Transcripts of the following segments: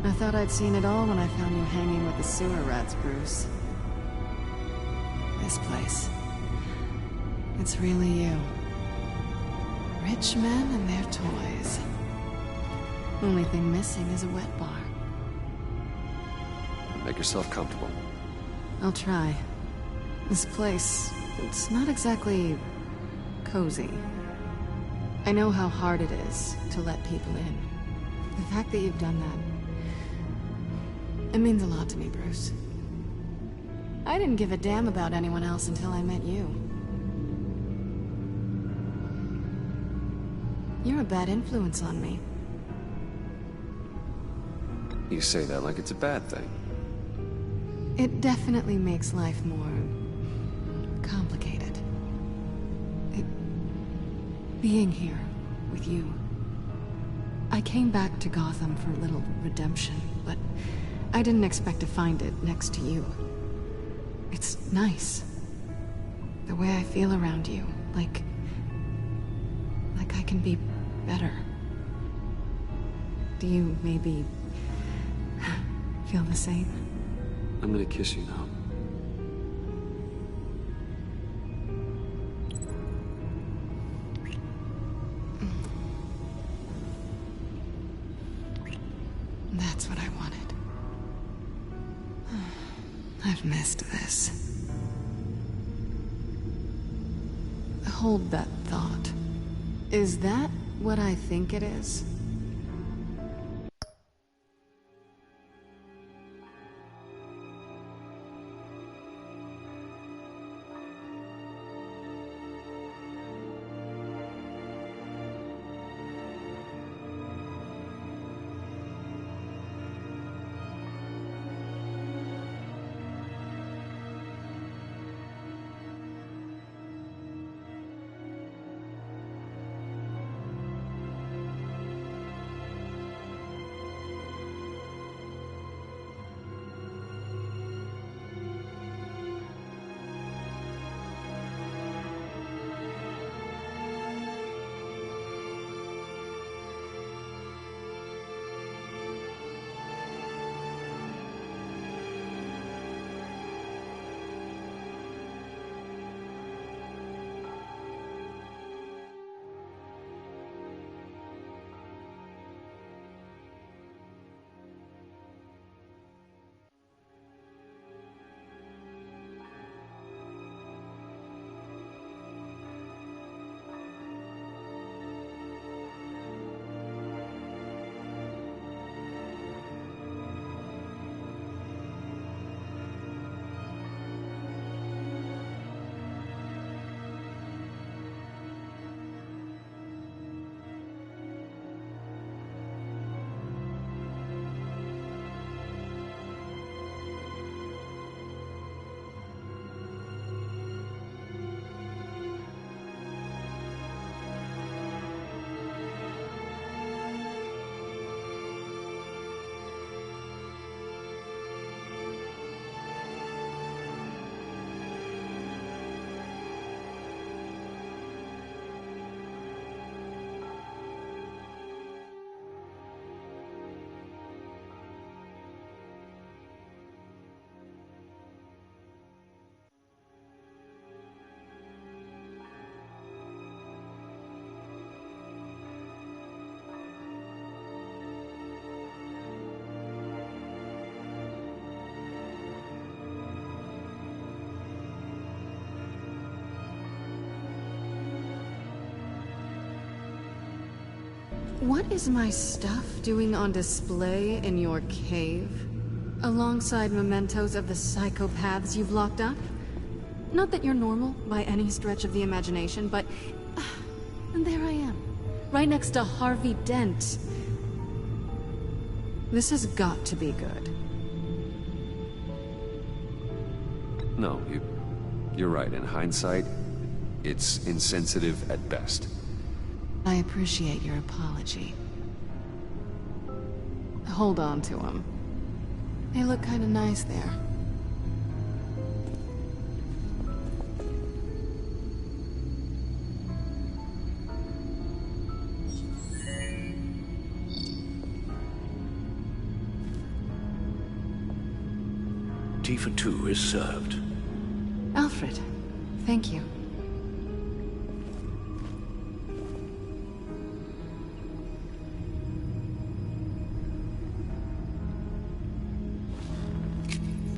I thought I'd seen it all when I found you hanging with the sewer rats, Bruce. This place. It's really you. Rich men and their toys. Only thing missing is a wet bar. Make yourself comfortable. I'll try. This place, it's not exactly cozy. I know how hard it is to let people in. The fact that you've done that, it means a lot to me, Bruce. I didn't give a damn about anyone else until I met you. You're a bad influence on me. You say that like it's a bad thing. It definitely makes life more complicated. Being here with you. I came back to Gotham for a little redemption, but I didn't expect to find it next to you. It's nice. The way I feel around you, like I can be better. Do you maybe feel the same? I'm gonna kiss you now. That's what I wanted. I've missed this. Hold that thought. Is that what I think it is? What is my stuff doing on display in your cave? Alongside mementos of the psychopaths you've locked up? Not that you're normal by any stretch of the imagination, but... and there I am, right next to Harvey Dent. This has got to be good. No, you're right. In hindsight, it's insensitive at best. I appreciate your apology. Hold on to them. They look kind of nice there. tea for two is served. Alfred, thank you.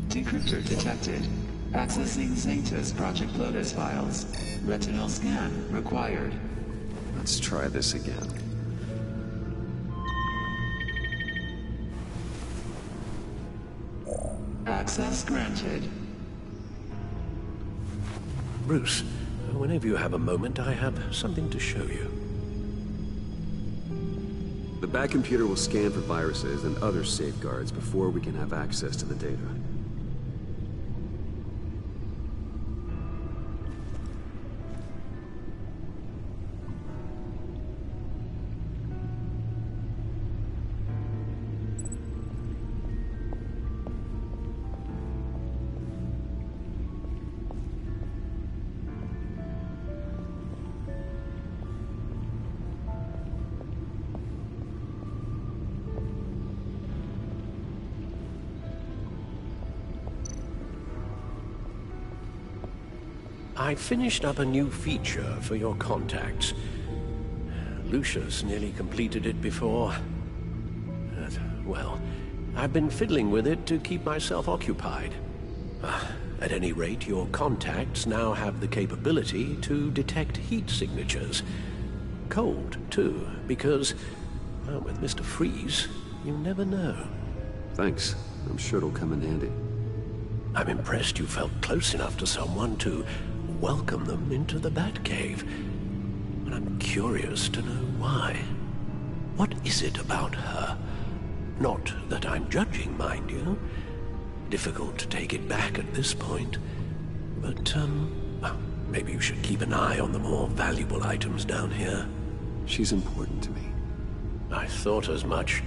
Decryptor detected. Accessing Zeta's Project Lotus files. Retinal scan required. Let's try this again. Access granted. Bruce, whenever you have a moment, I have something to show you. The back computer will scan for viruses and other safeguards before we can have access to the data. I finished up a new feature for your contacts. Lucius nearly completed it before. Well, I've been fiddling with it to keep myself occupied. At any rate, your contacts now have the capability to detect heat signatures. Cold, too, because, well, with Mr. Freeze, you never know. Thanks. I'm sure it'll come in handy. I'm impressed you felt close enough to someone to welcome them into the Batcave. And I'm curious to know why. What is it about her? Not that I'm judging, mind you. Difficult to take it back at this point. But, well, maybe you should keep an eye on the more valuable items down here. She's important to me. I thought as much.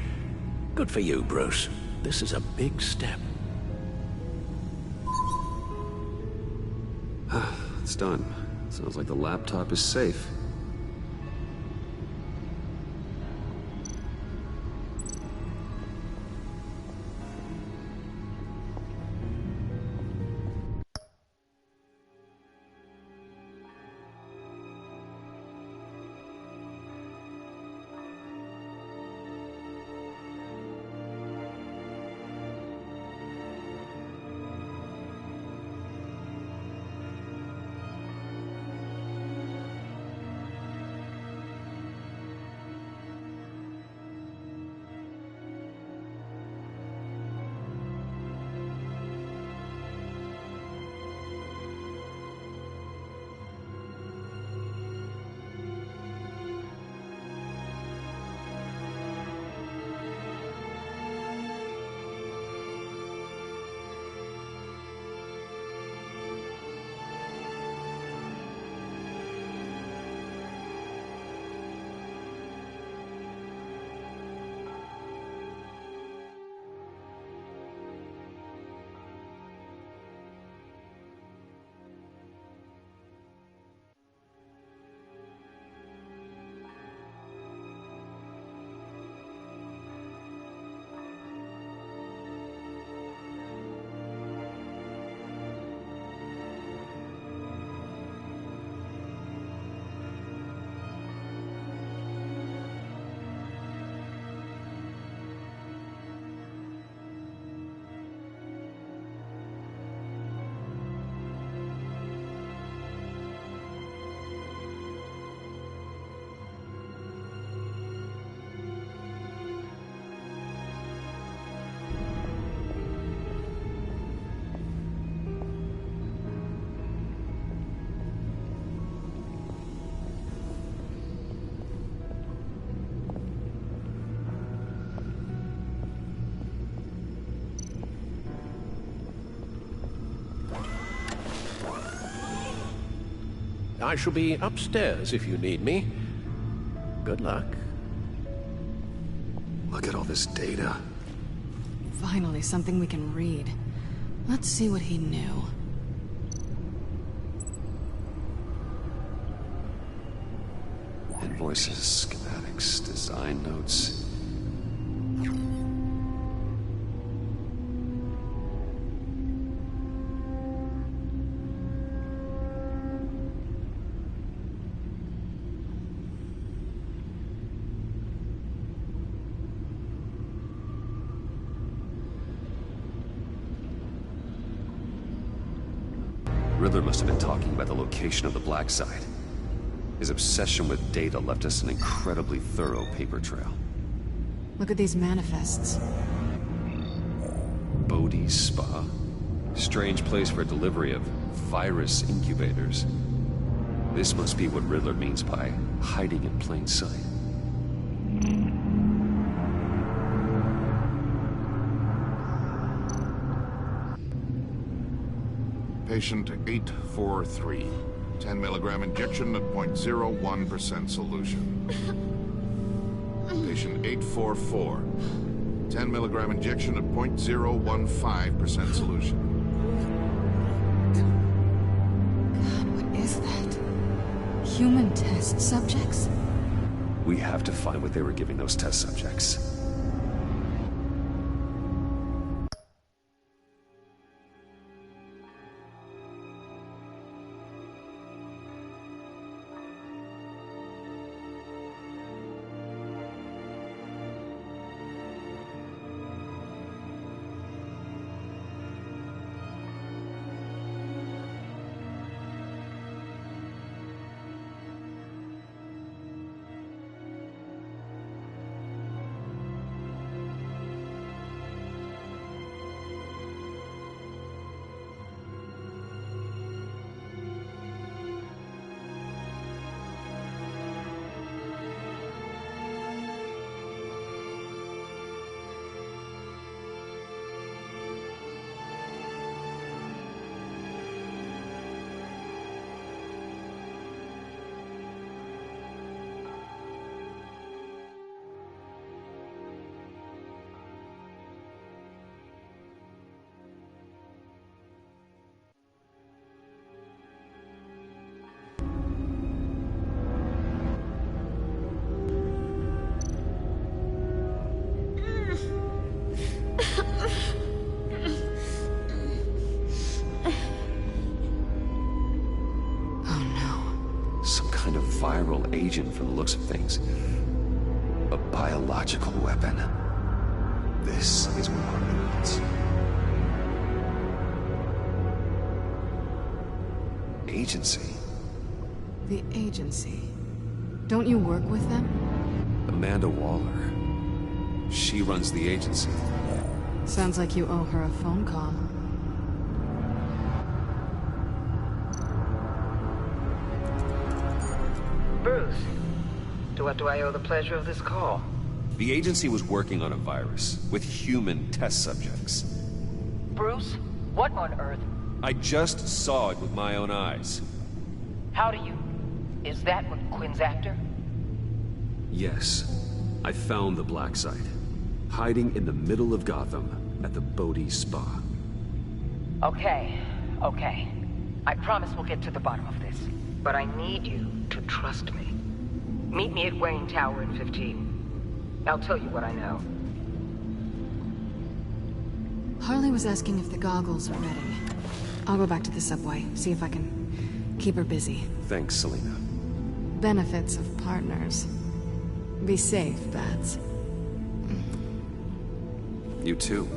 Good for you, Bruce. This is a big step. It's done. Sounds like the laptop is safe. I shall be upstairs if you need me. Good luck. Look at all this data. Finally, something we can read. Let's see what he knew. Invoices, schematics, design notes. Riddler must have been talking about the location of the black site. His obsession with data left us an incredibly thorough paper trail. Look at these manifests. Bodhi's Spa? Strange place for delivery of virus incubators. This must be what Riddler means by hiding in plain sight. Patient 843. 10 milligram injection at 0.01% solution. Patient 844. 10 milligram injection at 0.015% solution. God, what is that? Human test subjects? We have to find what they were giving those test subjects. Kind of viral agent from the looks of things. A biological weapon. This is what Harley wants. Agency. The agency. Don't you work with them? Amanda Waller. She runs the agency. Sounds like you owe her a phone call. Bruce, to what do I owe the pleasure of this call? The agency was working on a virus with human test subjects. Bruce, what on earth? I just saw it with my own eyes. How do you... Is that what Quinn's after? Yes. I found the black site. Hiding in the middle of Gotham at the Bodhi Spa. Okay. I promise we'll get to the bottom of this. But I need you to trust me. Meet me at Wayne Tower in 15. I'll tell you what I know. Harley was asking if the goggles are ready. I'll go back to the subway, see if I can keep her busy. Thanks, Selina. Benefits of partners. Be safe, Bats. You too.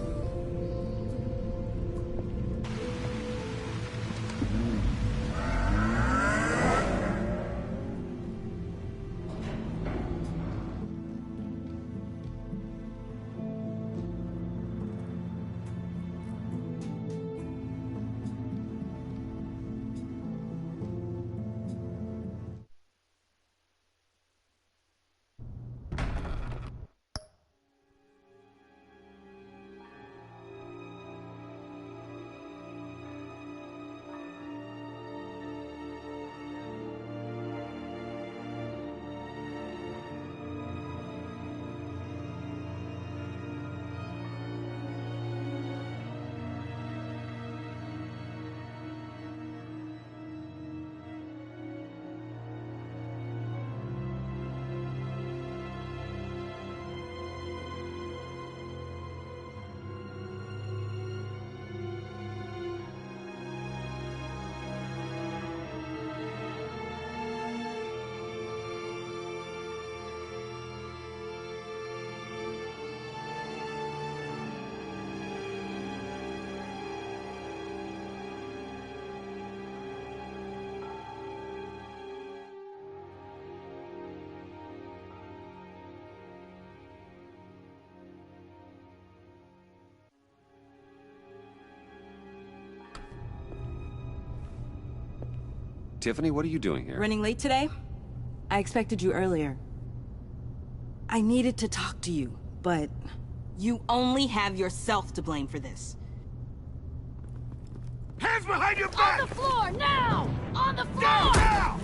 Tiffany, what are you doing here? Running late today? I expected you earlier. I needed to talk to you, but you only have yourself to blame for this. Hands behind your back! On the floor, now! On the floor! Down, now!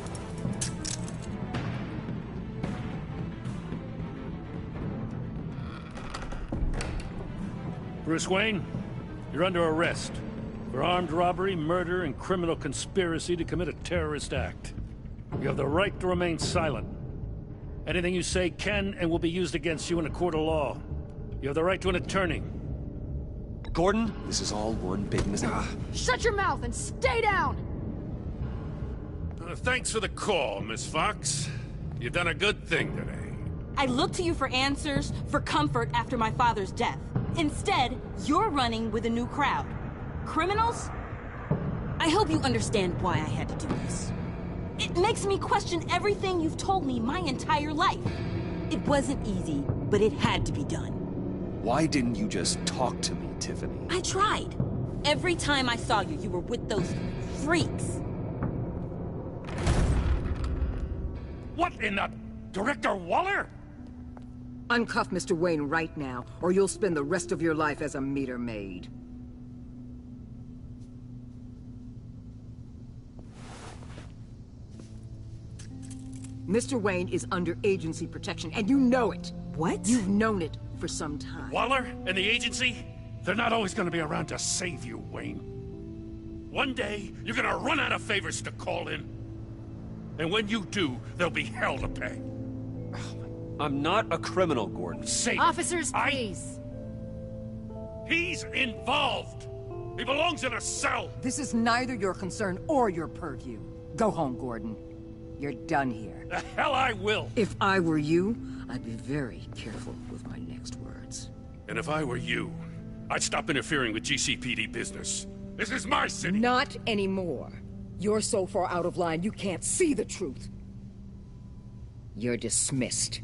Bruce Wayne, you're under arrest for armed robbery, murder, and criminal conspiracy to commit a terrorist act. You have the right to remain silent. Anything you say can and will be used against you in a court of law. You have the right to an attorney. Gordon, this is all one big mistake. Shut your mouth and stay down! Thanks for the call, Miss Fox. You've done a good thing today. I looked to you for answers, for comfort after my father's death. Instead, you're running with a new crowd. Criminals? I hope you understand why I had to do this. It makes me question everything you've told me my entire life. It wasn't easy, but it had to be done. Why didn't you just talk to me, Tiffany? I tried. Every time I saw you, you were with those freaks. What in the... Director Waller? Uncuff Mr. Wayne right now, or you'll spend the rest of your life as a meter maid. Mr. Wayne is under agency protection, and you know it. What? You've known it for some time. Waller and the agency? They're not always gonna be around to save you, Wayne. One day, you're gonna run out of favors to call in. And when you do, there'll be hell to pay. I'm not a criminal, Gordon. Say it. Officers, please. He's involved. He belongs in a cell. This is neither your concern or your purview. Go home, Gordon. You're done here. The hell I will. If I were you, I'd be very careful with my next words. And if I were you, I'd stop interfering with GCPD business. This is my city. Not anymore. You're so far out of line, you can't see the truth. You're dismissed.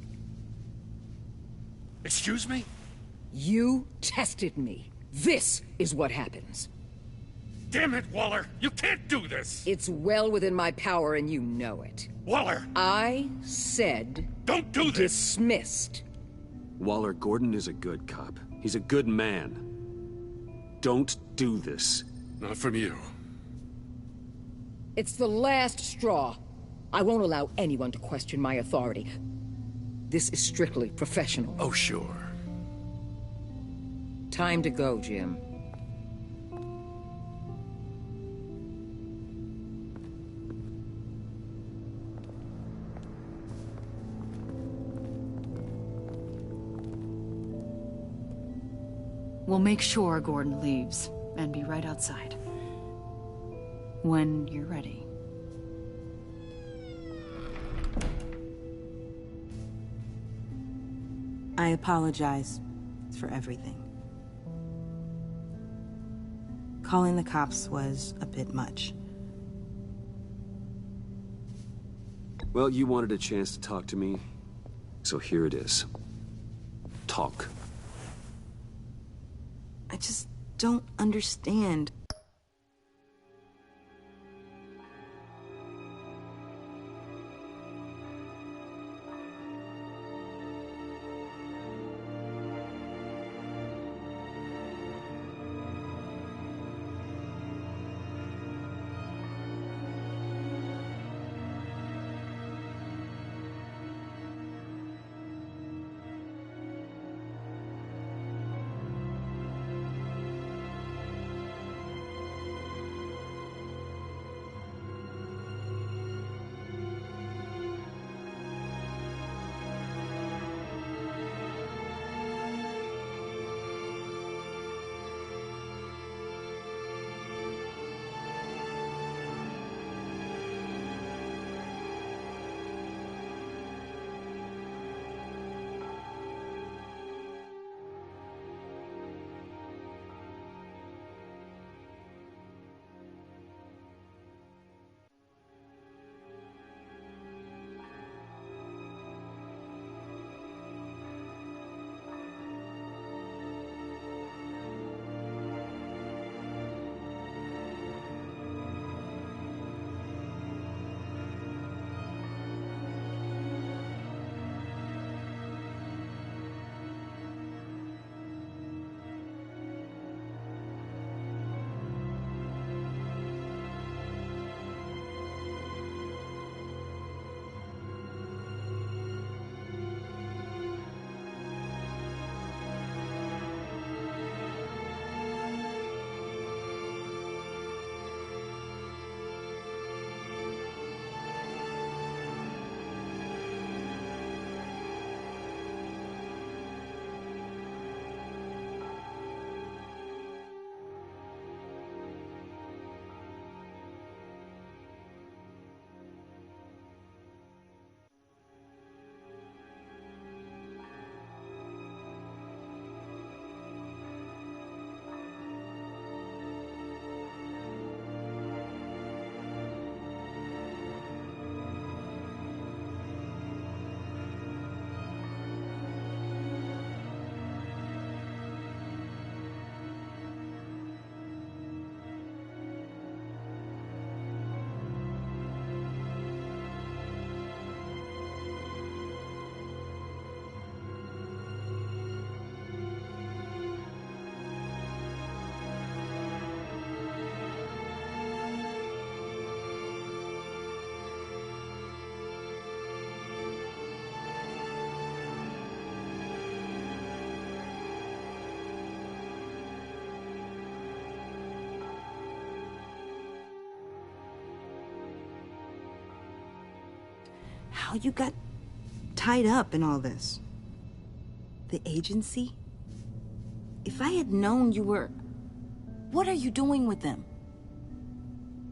Excuse me? You tested me. This is what happens. Damn it, Waller! You can't do this! It's well within my power and you know it. Waller! I said... Don't do this! Dismissed. Waller, Gordon is a good cop. He's a good man. Don't do this. Not from you. It's the last straw. I won't allow anyone to question my authority. This is strictly professional. Oh, sure. Time to go, Jim. We'll make sure Gordon leaves, and be right outside. When you're ready. I apologize for everything. Calling the cops was a bit much. Well, you wanted a chance to talk to me, so here it is. Talk. I just don't understand. how you got tied up in all this. The agency? If I had known you were... What are you doing with them?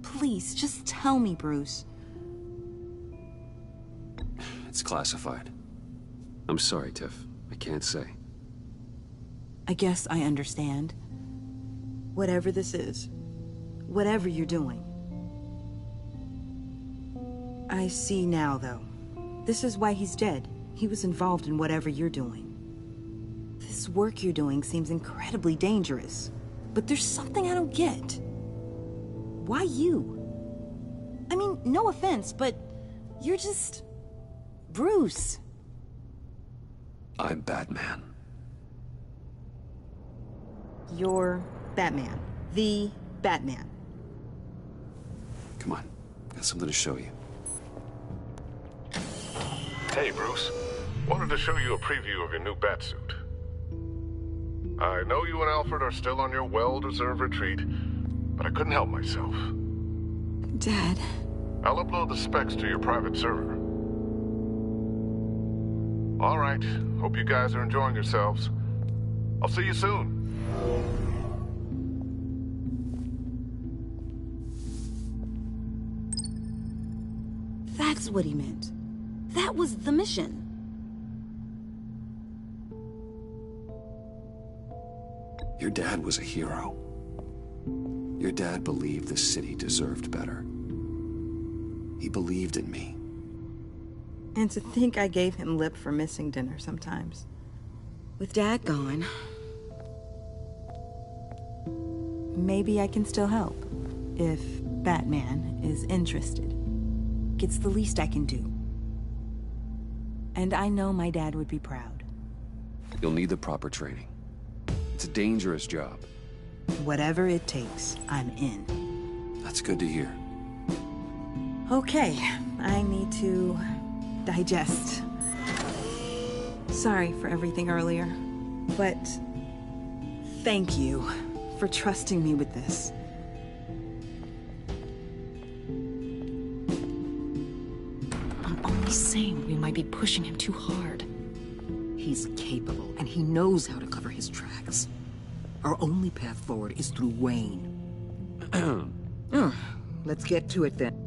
Please, just tell me, Bruce. It's classified. I'm sorry, Tiff. I can't say. I guess I understand. Whatever this is, whatever you're doing. I see now, though. This is why he's dead. He was involved in whatever you're doing. This work you're doing seems incredibly dangerous. But there's something I don't get. Why you? I mean, no offense, but you're just... Bruce. I'm Batman. You're Batman. The Batman. Come on. Got something to show you. Hey, Bruce. Wanted to show you a preview of your new Batsuit. I know you and Alfred are still on your well-deserved retreat, but I couldn't help myself. Dad. I'll upload the specs to your private server. All right. Hope you guys are enjoying yourselves. I'll see you soon. That's what he meant. That was the mission. Your dad was a hero. Your dad believed the city deserved better. He believed in me. And to think I gave him lip for missing dinner sometimes. With Dad gone, maybe I can still help. If Batman is interested. It's the least I can do. And I know my dad would be proud. You'll need the proper training. It's a dangerous job. Whatever it takes, I'm in. That's good to hear. Okay, I need to digest. Sorry for everything earlier, but thank you for trusting me with this. I'm only saying we might be pushing him too hard. He's capable, and he knows how to cover his tracks. Our only path forward is through Wayne. Let's get to it then.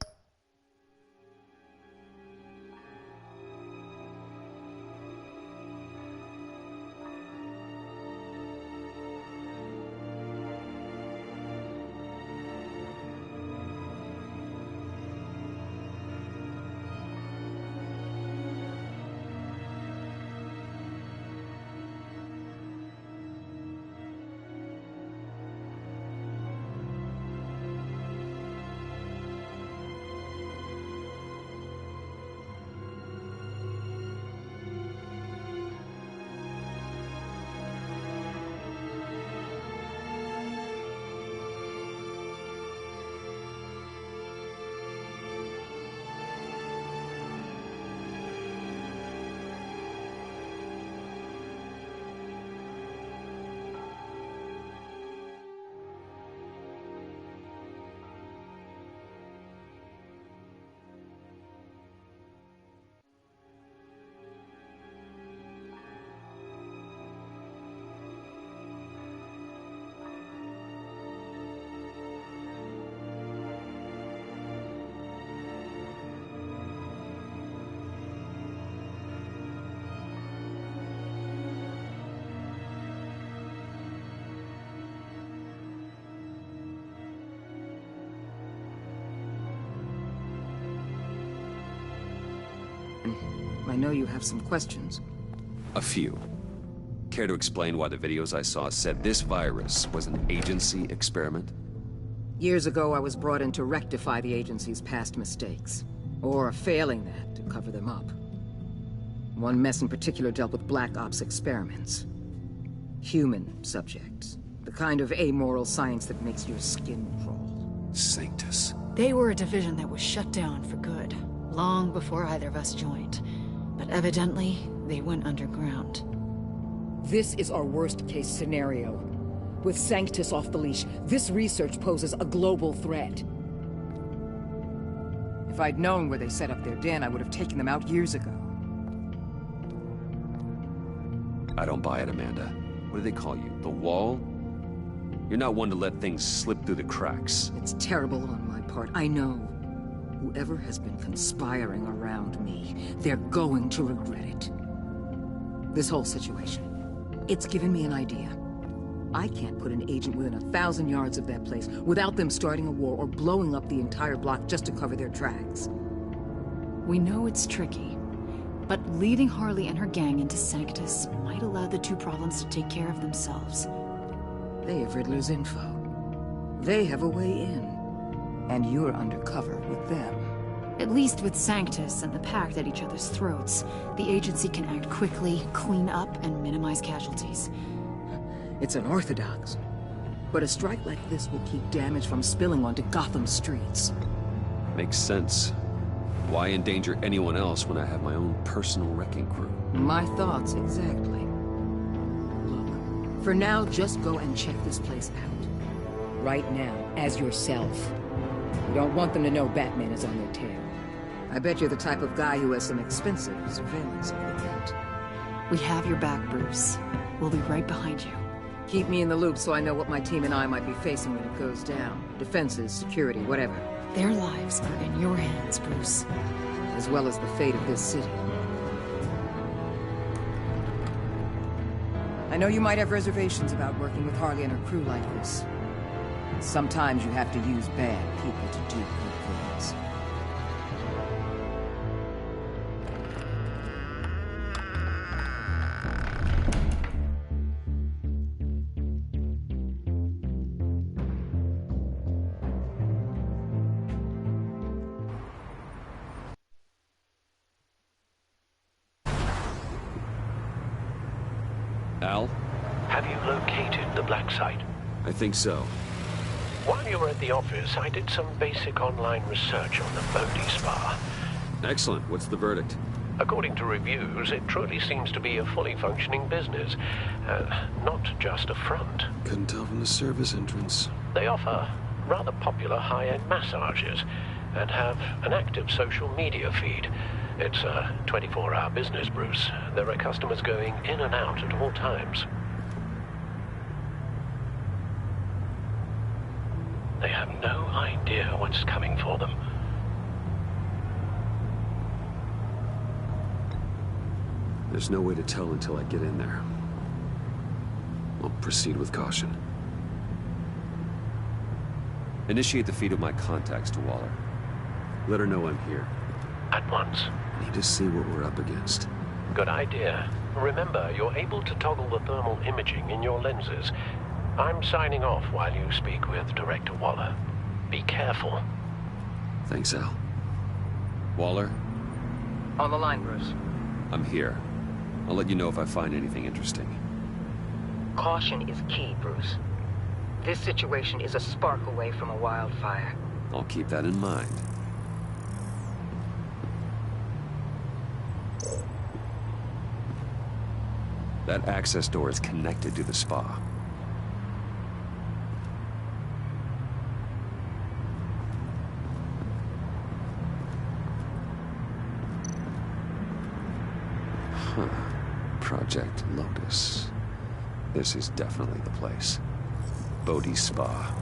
I know you have some questions. A few. Care to explain why the videos I saw said this virus was an agency experiment? Years ago, I was brought in to rectify the agency's past mistakes. Or, failing that, to cover them up. One mess in particular dealt with Black Ops experiments. Human subjects. The kind of amoral science that makes your skin crawl. Sanctus. They were a division that was shut down for good, long before either of us joined. But evidently, they went underground. This is our worst-case scenario. With Sanctus off the leash, this research poses a global threat. If I'd known where they set up their den, I would have taken them out years ago. I don't buy it, Amanda. What do they call you? The Wall? You're not one to let things slip through the cracks. It's terrible on my part, I know. Whoever has been conspiring around me, they're going to regret it. This whole situation, it's given me an idea. I can't put an agent within 1,000 yards of that place without them starting a war or blowing up the entire block just to cover their tracks. We know it's tricky, but leading Harley and her gang into Sanctus might allow the two problems to take care of themselves. They have Riddler's info. They have a way in. And you're undercover with them. At least with Sanctus and the Pact at each other's throats, the agency can act quickly, clean up, and minimize casualties. It's unorthodox. But a strike like this will keep damage from spilling onto Gotham's streets. Makes sense. Why endanger anyone else when I have my own personal wrecking crew? My thoughts, exactly. Look, for now, just go and check this place out. Right now, as yourself. You don't want them to know Batman is on their tail. I bet you're the type of guy who has some expensive surveillance equipment. We have your back, Bruce. We'll be right behind you. Keep me in the loop so I know what my team and I might be facing when it goes down. Defenses, security, whatever. Their lives are in your hands, Bruce. As well as the fate of this city. I know you might have reservations about working with Harley and her crew like this. Sometimes you have to use bad people to do good things. Al? Have you located the black site? I think so. While you were at the office, I did some basic online research on the Bodhi Spa. Excellent. What's the verdict? According to reviews, it truly seems to be a fully functioning business. Not just a front. Couldn't tell from the service entrance. They offer rather popular high-end massages and have an active social media feed. It's a 24-hour business, Bruce. There are customers going in and out at all times. They have no idea what's coming for them. There's no way to tell until I get in there. I'll proceed with caution. Initiate the feed of my contacts to Waller. Let her know I'm here. At once. I need to see what we're up against. Good idea. Remember, you're able to toggle the thermal imaging in your lenses. I'm signing off while you speak with Director Waller. Be careful. Thanks, Al. Waller? On the line, Bruce. I'm here. I'll let you know if I find anything interesting. Caution is key, Bruce. This situation is a spark away from a wildfire. I'll keep that in mind. That access door is connected to the spa. Huh. Project Lotus. This is definitely the place. Bodhi's Spa.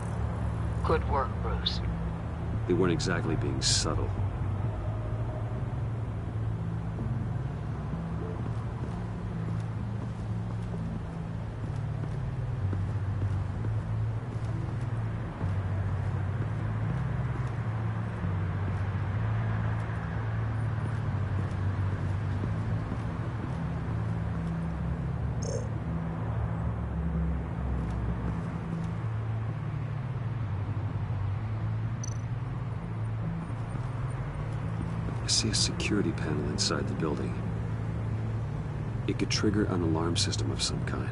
Good work, Bruce. They weren't exactly being subtle. I see a security panel inside the building. It could trigger an alarm system of some kind.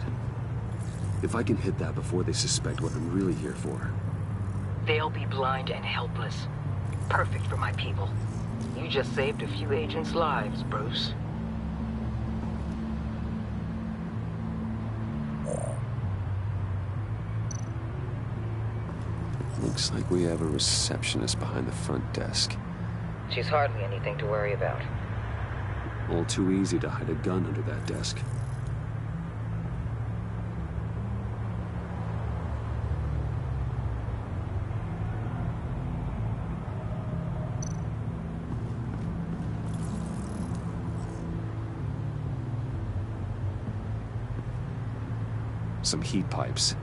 If I can hit that before they suspect what I'm really here for. They'll be blind and helpless. Perfect for my people. You just saved a few agents' lives, Bruce. Looks like we have a receptionist behind the front desk. She's hardly anything to worry about. All too easy to hide a gun under that desk. Some heat pipes.